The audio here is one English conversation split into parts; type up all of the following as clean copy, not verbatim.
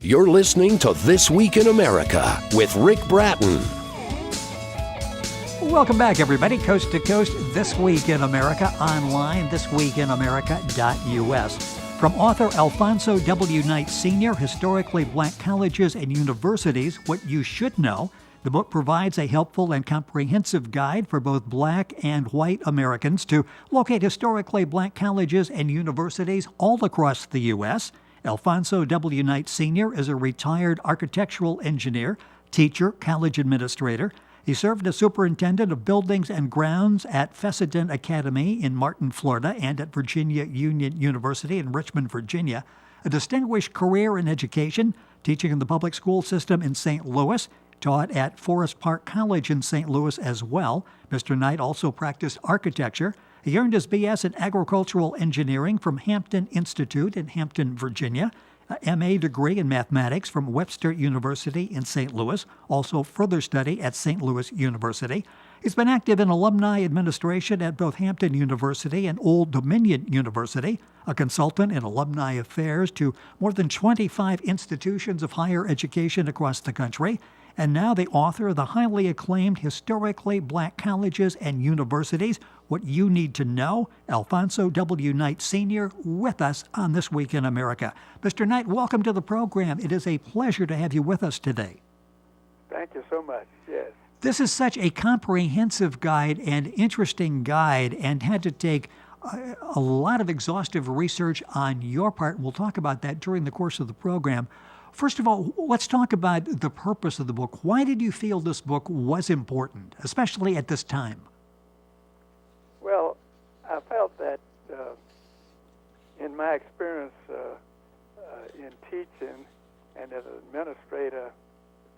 You're listening to This Week in America with Rick Bratton. Welcome back, everybody. Coast to Coast, This Week in America, online, thisweekinamerica.us. From author Alphonso W. Knight Sr., Historically Black Colleges and Universities, What You Should Know. The book provides a helpful and comprehensive guide for both black and white Americans to locate historically black colleges and universities all across the U.S. Alphonso W. Knight Sr. is a retired architectural engineer, teacher, college administrator. He served as superintendent of buildings and grounds at Fessenden Academy in Martin, Florida, and at Virginia Union University in Richmond, Virginia. A distinguished career in education, teaching in the public school system in St. Louis, taught at Forest Park College in St. Louis as well. Mr. Knight also practiced architecture. He earned his B.S. in agricultural engineering from Hampton Institute in Hampton, Virginia, a M.A. degree in mathematics from Webster University in St. Louis, also further study at St. Louis University. He's been active in alumni administration at both Hampton University and Old Dominion University, a consultant in alumni affairs to more than 25 institutions of higher education across the country, and now the author of the highly acclaimed Historically Black Colleges and Universities, What You Need to Know. Alphonso W. Knight Sr. with us on This Week in America. Mr. Knight, welcome to the program. It is a pleasure to have you with us today. Thank you so much, yes. This is such a comprehensive guide and interesting guide, and had to take a lot of exhaustive research on your part. We'll talk about that during the course of the program. First of all, let's talk about the purpose of the book. Why did you feel this book was important, especially at this time? Well, I felt that in my experience in teaching and as an administrator,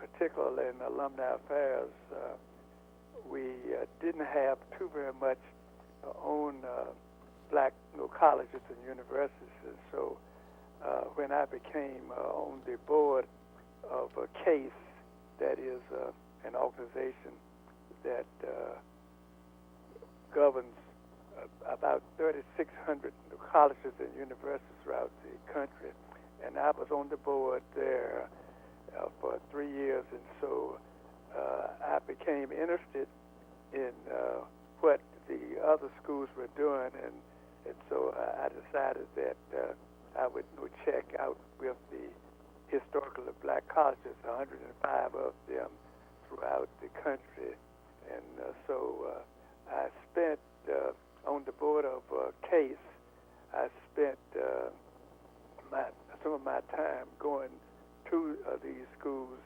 particularly in alumni affairs, we didn't have too very much on black colleges and universities. And so when I became on the board of a CASE, that is an organization that governs about 3,600 colleges and universities throughout the country, and I was on the board there for 3 years, and so I became interested in what the other schools were doing, and so I decided that I would check out with the historical black colleges, 105 of them throughout the country. And so I spent, on the board of CASE, I spent some of my time going to these schools,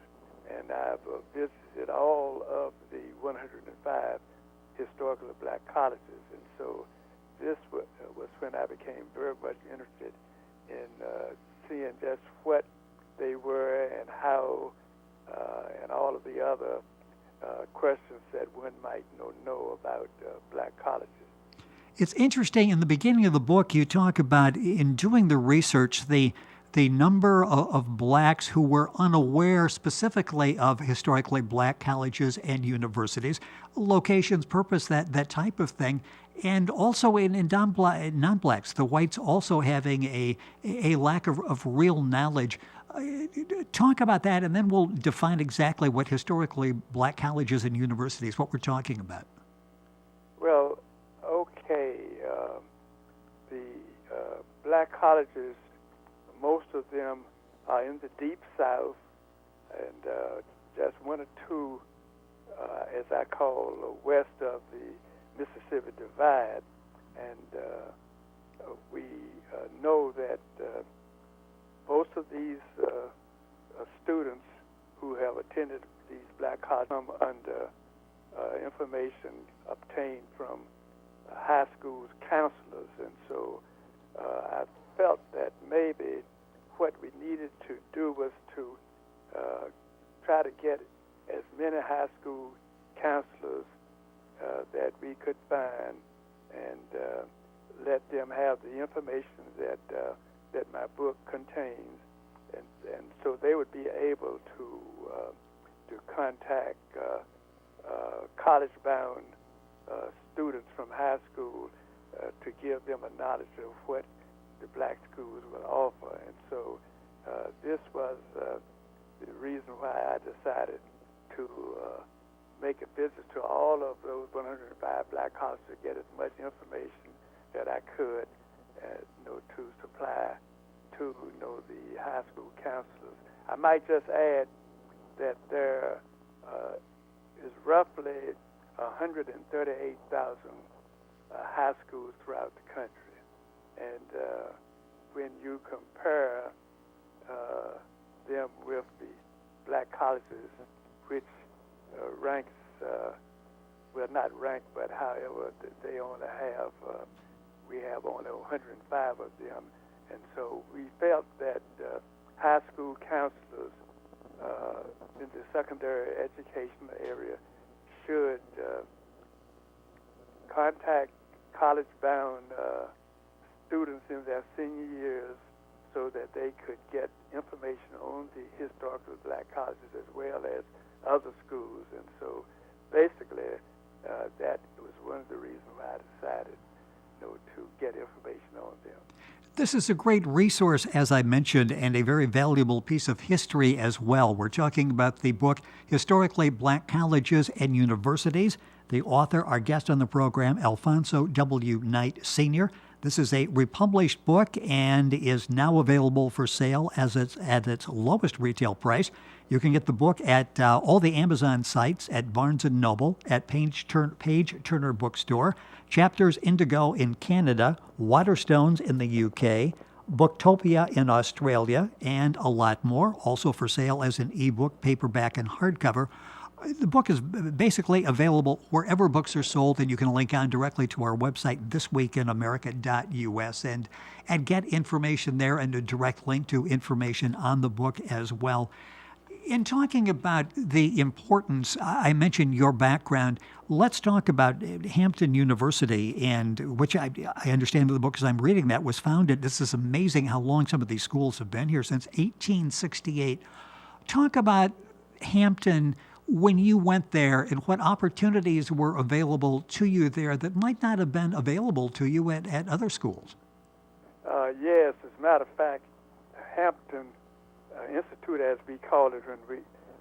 and I've visited all of the 105 historical black colleges. And so this was when I became very much interested in seeing just what they were and how, and all of the other questions that one might know about black colleges. It's interesting, in the beginning of the book, you talk about, in doing the research, the number of blacks who were unaware specifically of historically black colleges and universities, locations, purpose, that type of thing, and also in non-blacks, the whites also having a lack of real knowledge. Talk about that, and then we'll define exactly what historically black colleges and universities, what we're talking about. Well, okay, the black colleges, most of them are in the Deep South, and just one or two, as I call, west of the Mississippi Divide. And we know that most of these students who have attended these black colleges come under information obtained from high schools counselors. And so I felt that maybe what we needed to do was to try to get as many high school counselors that we could find, and let them have the information that my book contains, and so they would be able to contact college-bound students from high school to give them a knowledge of what the black schools would offer. And so this was the reason why I decided to make a visit to all of those 105 black colleges to get as much information that I could, to supply to the high school counselors. I might just add that there is roughly 138,000 high schools throughout the country, and when you compare them with the black colleges, which ranks, well, not ranked, but however, they only have, we have only 105 of them. And so we felt that high school counselors in the secondary educational area should contact college-bound students in their senior years so that they could get information on the historical black colleges as well as other schools. And so basically that was one of the reasons why I decided to get information on them. This is a great resource, as I mentioned, and a very valuable piece of history as well. We're talking about the book, Historically Black Colleges and Universities. The author, our guest on the program, Alphonso W. Knight, Sr. This is a republished book and is now available for sale at its lowest retail price. You can get the book at all the Amazon sites, at Barnes & Noble, at Page Turner Bookstore, Chapters Indigo in Canada, Waterstones in the UK, Booktopia in Australia, and a lot more. Also for sale as an ebook, paperback, and hardcover. The book is basically available wherever books are sold, and you can link on directly to our website, thisweekinamerica.us, and get information there and a direct link to information on the book as well. In talking about the importance, I mentioned your background. Let's talk about Hampton University, and which I understand in the book as I'm reading that was founded. This is amazing how long some of these schools have been here, since 1868. Talk about Hampton when you went there and what opportunities were available to you there that might not have been available to you at other schools. Yes, as a matter of fact, Hampton Institute, as we called it when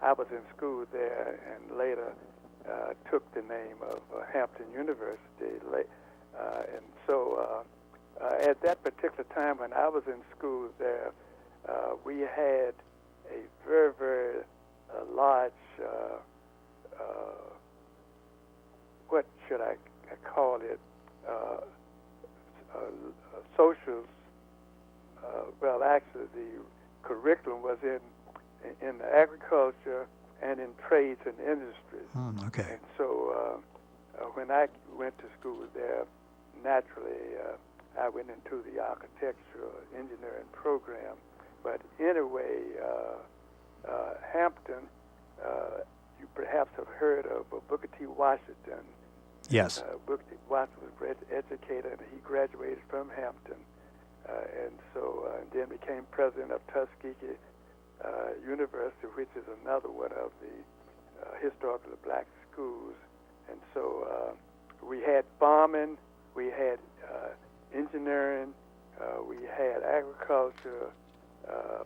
I was in school there, and later took the name of Hampton University. And so at that particular time when I was in school there, we had a very, very large, what should I call it, socials. Well, actually, the curriculum was in agriculture and in trades and industries. Okay. And so when I went to school there, naturally I went into the architectural engineering program. But anyway, Hampton, you perhaps have heard of Booker T. Washington. Yes. Booker T. Washington was an educator, and he graduated from Hampton. And so then became president of Tuskegee University, which is another one of the historically black schools. And so we had farming, we had engineering, we had agriculture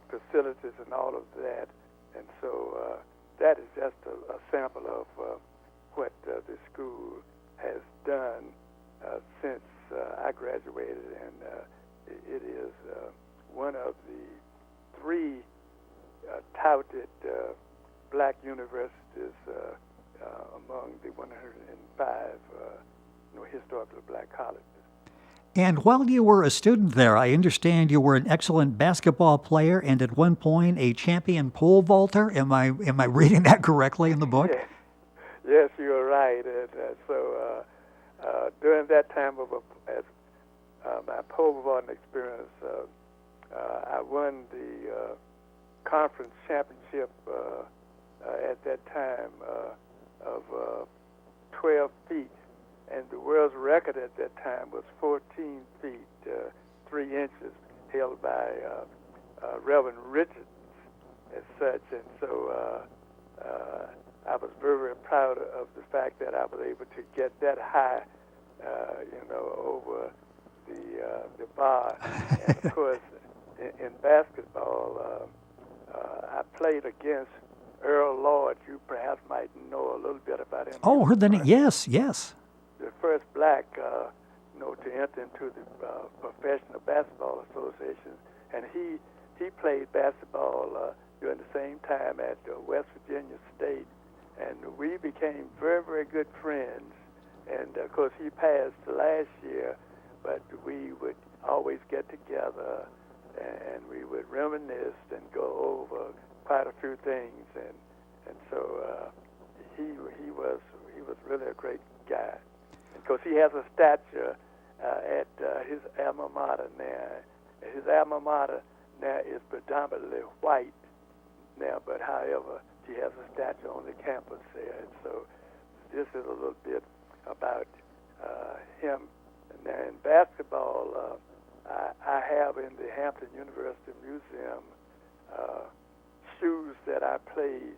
facilities and all of that. And so that is just a sample of what the school has done since I graduated, and it is one of the three touted black universities among the 105 historically black colleges. And while you were a student there, I understand you were an excellent basketball player and at one point a champion pole vaulter. Am I reading that correctly in the book? Yes, you're right. And so during that time of my pole vaulting experience, I won the conference championship at that time of 12 feet. And the world's record at that time was 14 feet, 3 inches, held by Reverend Richards as such. And so I was very, very proud of the fact that I was able to get that high, over the bar. And of course, in basketball, I played against Earl Lloyd. You perhaps might know a little bit about him. Oh, heard the name. Yes, yes. The first black, to enter into the Professional Basketball Association, and he played basketball during the same time at West Virginia State, and we became very, very good friends. And of course, he passed last year, but we would always get together, and we would reminisce and go over quite a few things, and so he was really a great guy. Because he has a statue at his alma mater now. His alma mater now is predominantly white now, but however, he has a statue on the campus there. And so this is a little bit about him. Now in basketball, I have in the Hampton University Museum shoes that I played,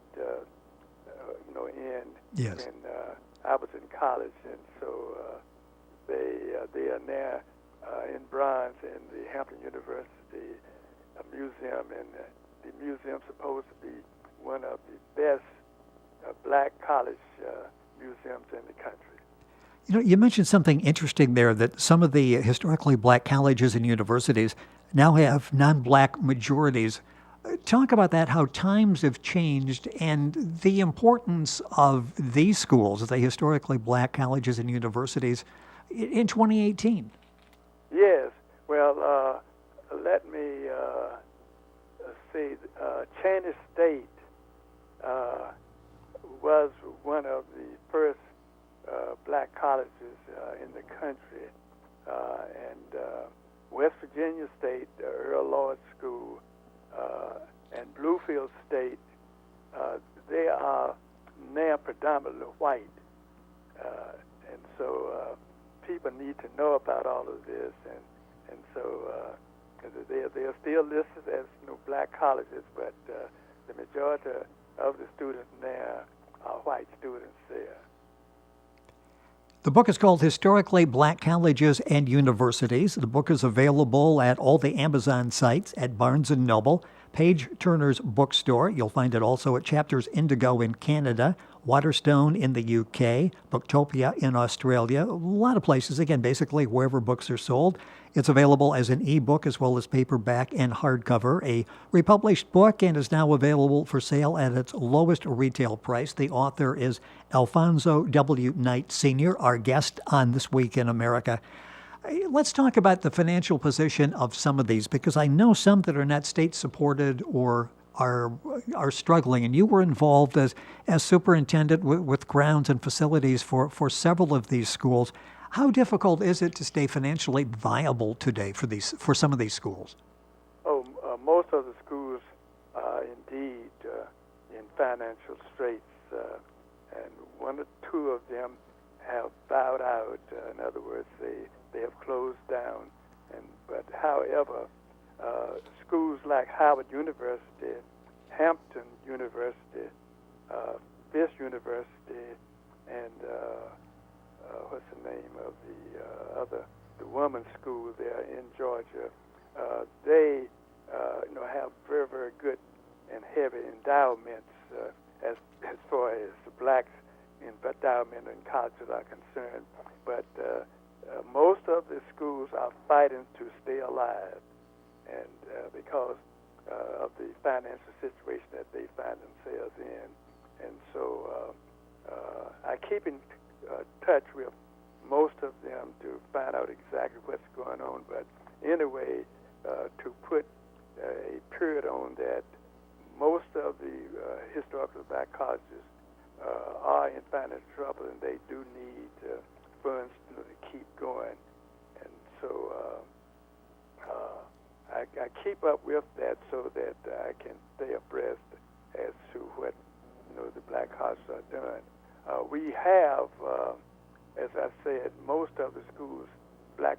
in. Yes. When I was in college, and so they are now in bronze in the Hampton University Museum, and the museum's supposed to be one of the best black college museums in the country. You mentioned something interesting there, that some of the historically black colleges and universities now have non-black majorities. Talk about that, how times have changed, and the importance of these schools, the historically black colleges and universities, in 2018. Yes. Well, let me see. Cheney State was one of the first black colleges in the country, and West Virginia State, Earl Lloyd School, and Bluefield State, they are now predominantly white, and so people need to know about all of this, and so they are still listed as black colleges, but the majority of the students now are white students there. The book is called Historically Black Colleges and Universities. The book is available at all the Amazon sites, at Barnes & Noble, Page Turner's bookstore. You'll find it also at Chapters Indigo in Canada, Waterstone in the UK, Booktopia in Australia, a lot of places, again, basically wherever books are sold. It's available as an ebook as well as paperback and hardcover, a republished book, and is now available for sale at its lowest retail price. The author is Alphonso W. Knight Sr., our guest on This Week in America. Let's talk about the financial position of some of these, because I know some that are not state-supported or are struggling, and you were involved as superintendent with grounds and facilities for several of these schools. How difficult is it to stay financially viable today for some of these schools? Most of the schools are indeed in financial straits, and one or two of them have bowed out. In other words, they have closed down. But however, schools like Howard University, Hampton University, Fisk University, and what's the name of the women's school there in Georgia, they have very, very good and heavy endowments as far as the blacks endowment in colleges are concerned. But most of the schools are fighting to stay alive, and because of the financial situation that they find themselves in. And so I keep in touch with most of them to find out exactly what's going on. But anyway, to put a period on that, most of the historically black colleges are in financial trouble, and they do need funds to keep going. And so I keep up with that so that I can stay abreast as to what the black colleges are doing. We have, as I said, most of the schools, black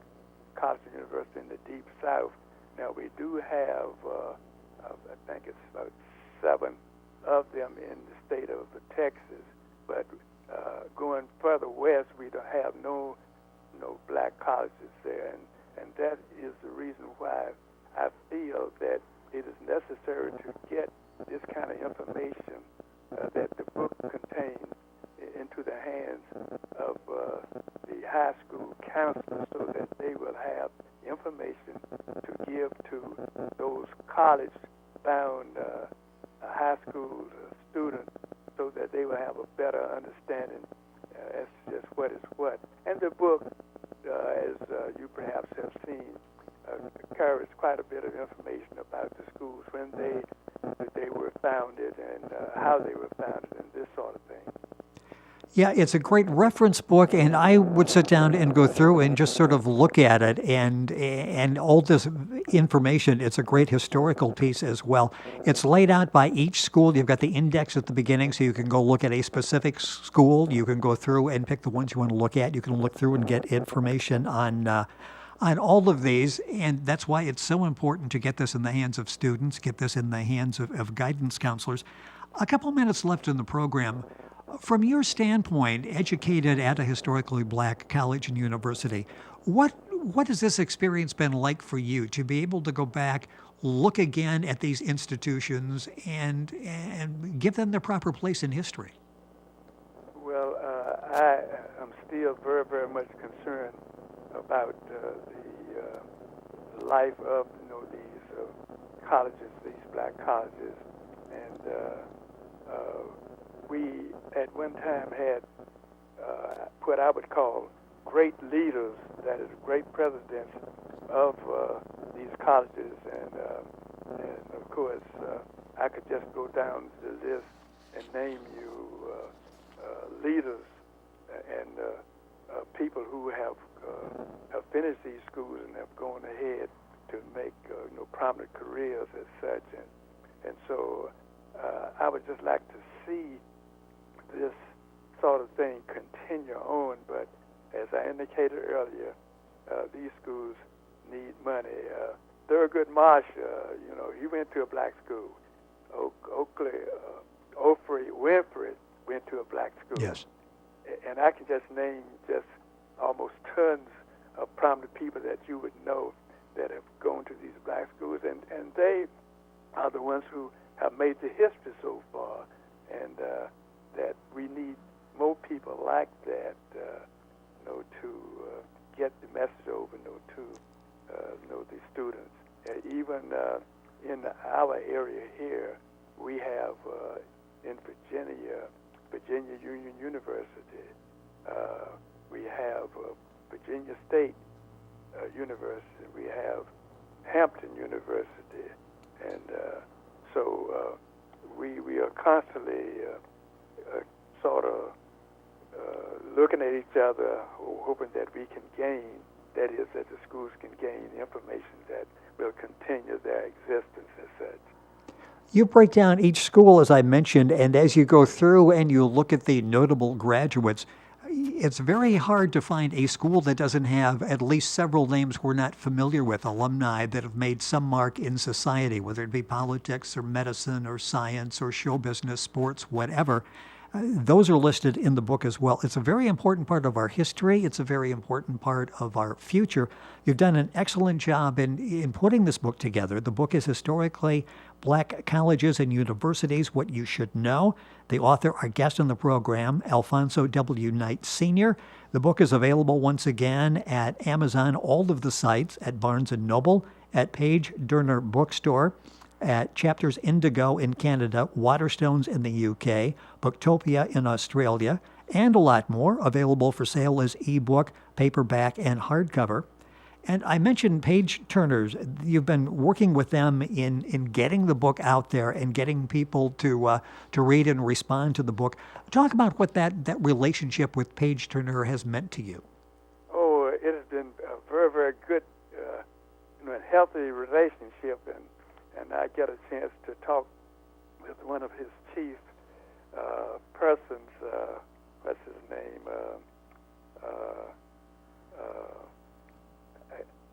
colleges and universities in the Deep South. Now we do have, I think it's about 7 of them in the state of Texas, but going further west, we don't have no black colleges there, and that is the reason why I feel that it is necessary to get this kind of information that the book contains into the hands of the high school counselors so that they will have information to give to those college-bound high school students so that they will have a better understanding as to just what is what. And the book, as you perhaps have seen, carries quite a bit of information about the schools, when they were founded and how they were founded and this sort of thing. Yeah, it's a great reference book, and I would sit down and go through and just sort of look at it, and all this information. It's a great historical piece as well. It's laid out by each school. You've got the index at the beginning, so you can go look at a specific school. You can go through and pick the ones you want to look at. You can look through and get information on all of these, and that's why it's so important to get this in the hands of students, get this in the hands of guidance counselors. A couple minutes left in the program. From your standpoint, educated at a historically black college and university, what has this experience been like for you to be able to go back, look again at these institutions, and give them their proper place in history? Well, I am still very, very much concerned about the life of these colleges, these black colleges, and we at one time had what I would call great leaders, that is, great presidents of these colleges, and of course I could just go down the list and name you leaders and people who have finished these schools and have gone ahead to make prominent careers as such, and so I would just like to see this sort of thing continue on. But as I indicated earlier, these schools need money. Thurgood Marsh, he went to a black school. Oprah Winfrey went to a black school. Yes. And I can just name just almost tons of prominent people that you would know that have gone to these black schools, and they are the ones who have made the history so far, and that we need more people like that, to get the message over, to the students. Even in our area here, we have in Virginia Union University. We have Virginia State University. We have Hampton University, and so we are constantly sort of looking at each other, hoping that we can gain, that is, that the schools can gain information that will continue their existence as such. You break down each school, as I mentioned, and as you go through and you look at the notable graduates, it's very hard to find a school that doesn't have at least several names we're not familiar with, alumni that have made some mark in society, whether it be politics or medicine or science or show business, sports, whatever. Those are listed in the book as well. It's a very important part of our history. It's a very important part of our future. You've done an excellent job in putting this book together. The book is Historically Black Colleges and Universities, What You Should Know. The author, our guest on the program, Alphonso W. Knight Sr. The book is available once again at Amazon, all of the sites, at Barnes & Noble, at Page Durner Bookstore, at Chapters Indigo in Canada, Waterstones in the UK, Booktopia in Australia, and a lot more available for sale as ebook, paperback, and hardcover. And I mentioned Page Turners. You've been working with them in getting the book out there and getting people to read and respond to the book. Talk about what that relationship with Page Turner has meant to you. Oh, it has been a very, very good and healthy relationship, and I get a chance to talk with one of his chief persons. What's his name?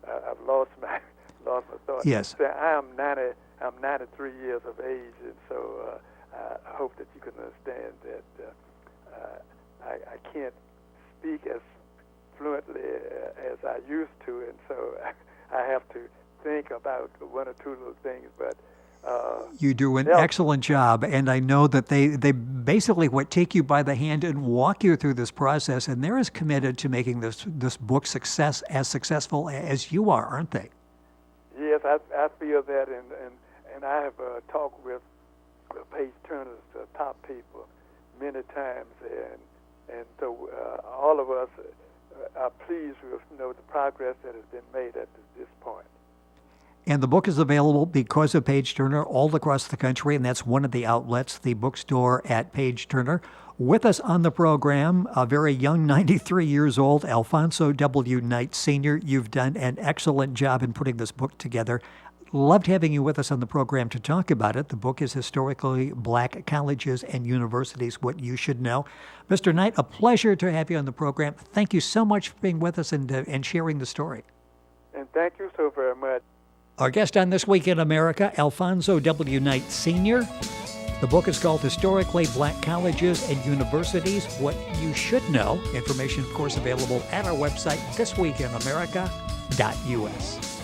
I've lost my thought. Yes. I'm 93 years of age, and so I hope that you can understand that I can't speak as fluently as I used to, and so I have to think about one or two little things, but you do an yeah. excellent job, and I know that they basically take you by the hand and walk you through this process, and they're as committed to making this book as successful as you are, aren't they? Yes, I feel that, and I have talked with Page Turner's top people many times, and so all of us are pleased with the progress that has been made at this point. And the book is available because of Page Turner all across the country, and that's one of the outlets, the bookstore at Page Turner. With us on the program, a very young 93 years old, Alphonso W. Knight, Sr. You've done an excellent job in putting this book together. Loved having you with us on the program to talk about it. The book is Historically Black Colleges and Universities, What You Should Know. Mr. Knight, a pleasure to have you on the program. Thank you so much for being with us and sharing the story. And thank you so very much. Our guest on This Week in America, Alphonso W. Knight, Sr. The book is called Historically Black Colleges and Universities, What You Should Know. Information, of course, available at our website, thisweekinamerica.us.